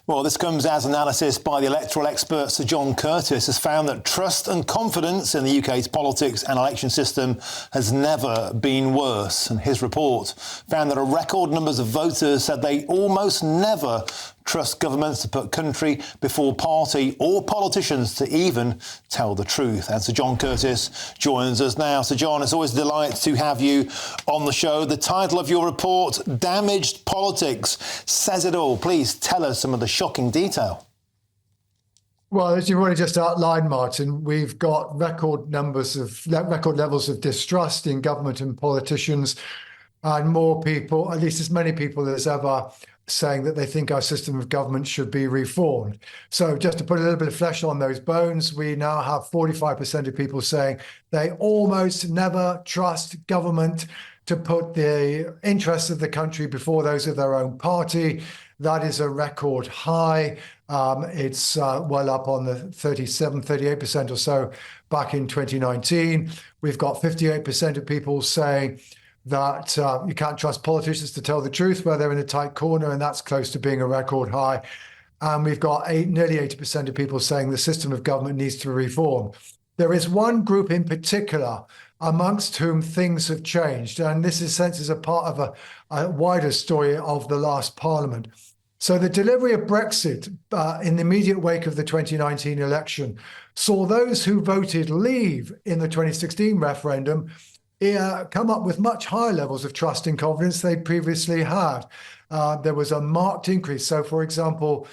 Well, this comes as analysis by the electoral expert Sir John Curtice has found that trust and confidence in the UK's politics and election system has never been worse. And his report found that a record numbers of voters said they almost never trust governments to put country before party or politicians to even tell the truth. And Sir John Curtice joins us now. Sir John, it's always a delight to have you on the show. The title of your report, Damaged Politics, says it all. Please tell us some of the shocking detail. Well, as you've already just outlined, Martin, we've got record levels of distrust in government and politicians, and more people, at least as many people as ever, saying that they think our system of government should be reformed. So just to put a little bit of flesh on those bones, we now have 45% of people saying they almost never trust government to put the interests of the country before those of their own party. That is a record high. It's well up on the 38% or so back in 2019. We've got 58% of people saying that you can't trust politicians to tell the truth where they're in a tight corner, and that's close to being a record high. And we've got nearly 80% of people saying the system of government needs to reform. There is one group in particular amongst whom things have changed, and this in a sense is a part of a wider story of the last Parliament. So the delivery of Brexit in the immediate wake of the 2019 election saw those who voted leave in the 2016 referendum come up with much higher levels of trust and confidence they previously had. There was a marked increase. So, for example,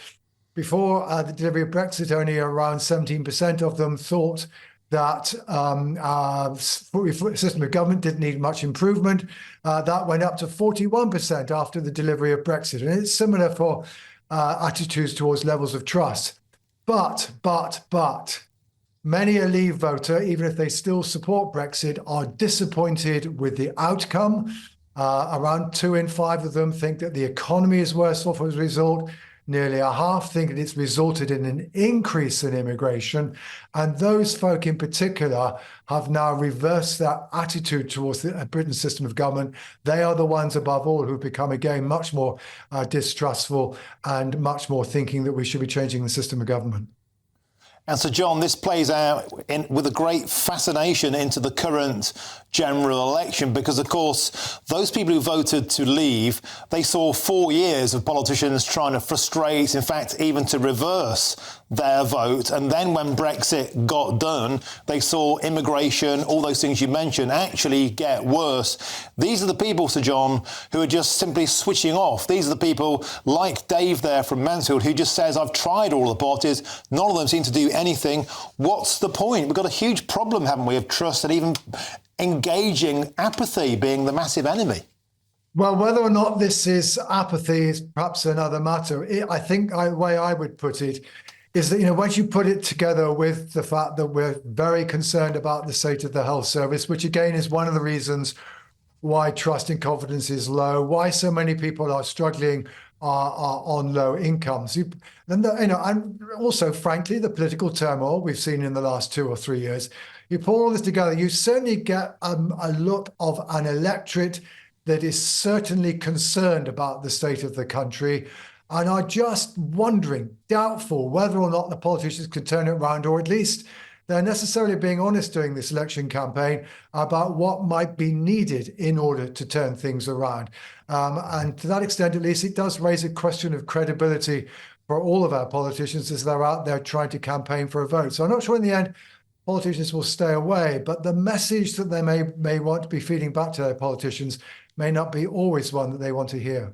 before the delivery of Brexit, only around 17% of them thought that our system of government didn't need much improvement. That went up to 41% after the delivery of Brexit. And it's similar for attitudes towards levels of trust. But many a Leave voter, even if they still support Brexit, are disappointed with the outcome. Around 2 in 5 of them think that the economy is worse off as a result. Nearly a half think that it's resulted in an increase in immigration. And those folk in particular have now reversed their attitude towards Britain's system of government. They are the ones above all who've become again much more distrustful and much more thinking that we should be changing the system of government. And so, John, this plays out with a great fascination into the current general election because, of course, those people who voted to leave, they saw 4 years of politicians trying to frustrate, in fact, even to reverse their vote. And then when Brexit got done, they saw immigration, all those things you mentioned, actually get worse. These are the people, Sir John, who are just simply switching off. These are the people like Dave there from Mansfield who just says, I've tried all the parties. None of them seem to do anything. What's the point? We've got a huge problem, haven't we, of trust and even engaging apathy being the massive enemy. Well, whether or not this is apathy is perhaps another matter. I think the way I would put it is that, once you put it together with the fact that we're very concerned about the state of the health service, which again is one of the reasons why trust and confidence is low, why so many people are struggling are on low incomes. And also, frankly, the political turmoil we've seen in the last 2 or 3 years. You pull all this together, you certainly get a look of an electorate that is certainly concerned about the state of the country and are just wondering, doubtful, whether or not the politicians could turn it around, or at least they're necessarily being honest during this election campaign about what might be needed in order to turn things around. And to that extent, at least, it does raise a question of credibility for all of our politicians as they're out there trying to campaign for a vote. So I'm not sure in the end politicians will stay away, but the message that they may want to be feeding back to their politicians may not be always one that they want to hear.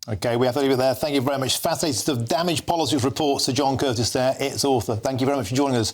OK, we have to leave it there. Thank you very much. Fascinating stuff. Damaged Politics report, Sir John Curtice there, its author. Thank you very much for joining us